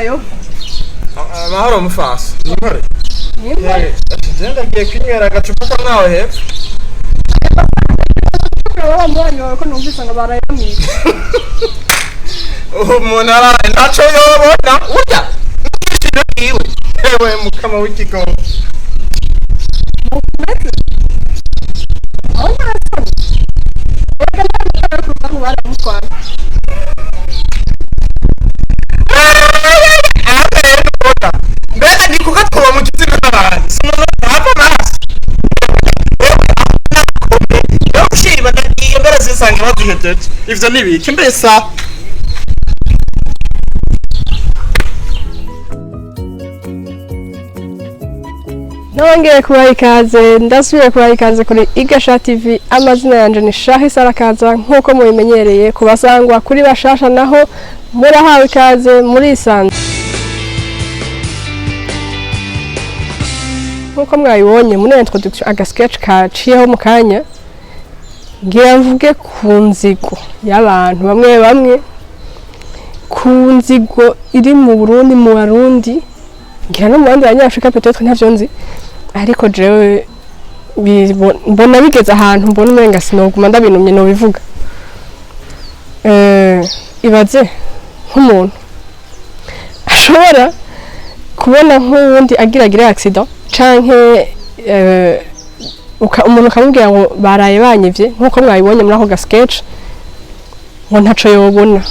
Ayo. Mahoro mufasi. Nimore. Nimore. Agenda giye kwinywera agacupa ko nawe hepfo. Baba mwanyo ko numvise ngo barayamiye. Umuntu araye ntaco yobona urya. Nishino iwe. Ewe mukama w'ikigongo. Mbega ni kuko tuba mu gitsina n'abandi sinono hapa masi yo ushiba ndagiye mbere zisanga baduhejeje ivyo nibiki mbesa Nongeye kubaha ikaze ndasubiye kubaha ikaze kuri Igasha TV. Amazina yanje ni Shahi Sarakaza nkuko mubimenyereye, kubasangwa kuri bashasha naho murahawe ikaze muri isanzwe. Nkuko mwabibonye muri introduction agasketch kaciyeho mu kanya, ngira mvuge ku nzigo y'abantu bamwe bamwe, ku nzigo iri mu Burundi mu Barundi, ngira no mu bandi banyafrika peut-être ntavyo nzi, ariko jewe mbona bigeze ahantu mbona umenga sinoguma ndabinumye no bivuga. Ibaze nk'umuntu ashobora kubona nk'uwundi agira accident canke umuntu ukamubwira ngo baraye banyivye nkuko mwabibonye muri ako gasketch ngo ntaco yobona.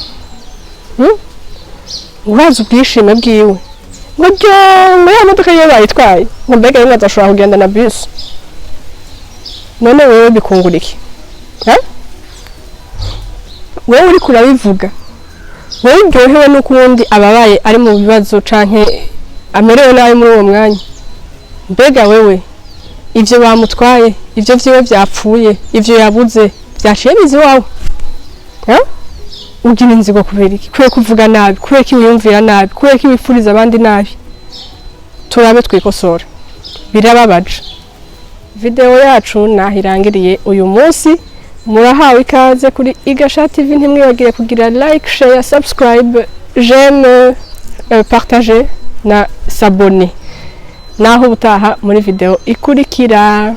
Urazi ubwishime bwiwe ngo ya modoka yo bayitwaye ngo mbega rimwe azashobora kugenda na bus. None wewe bikunguriki? Wewe uri kurabivuga, wewe uryohewe n'ukundi ababaye ari mu bibazo canke amerewe nabi muri uwo mwanya. Mbega wewe ivyo bamutwaye, ivyo vyiwe vyapfuye, ivyo yabuze vyaciye bizi wawe? Ugira inzigo kubera iki? Kwe kuvuga nabi, kwe kiwiyumvira nabi, kwe kiwifuriza abandi nabi. Turabe twikosora. Birababaje. Video yacu nahirangiriye uyu munsi. Murahawe ikaze kuri Igasha TV. Ntimwibagire kugira like, share, subscribe, j'aime, partager na s'abonner. Naho ubutaha muri video ikurikira.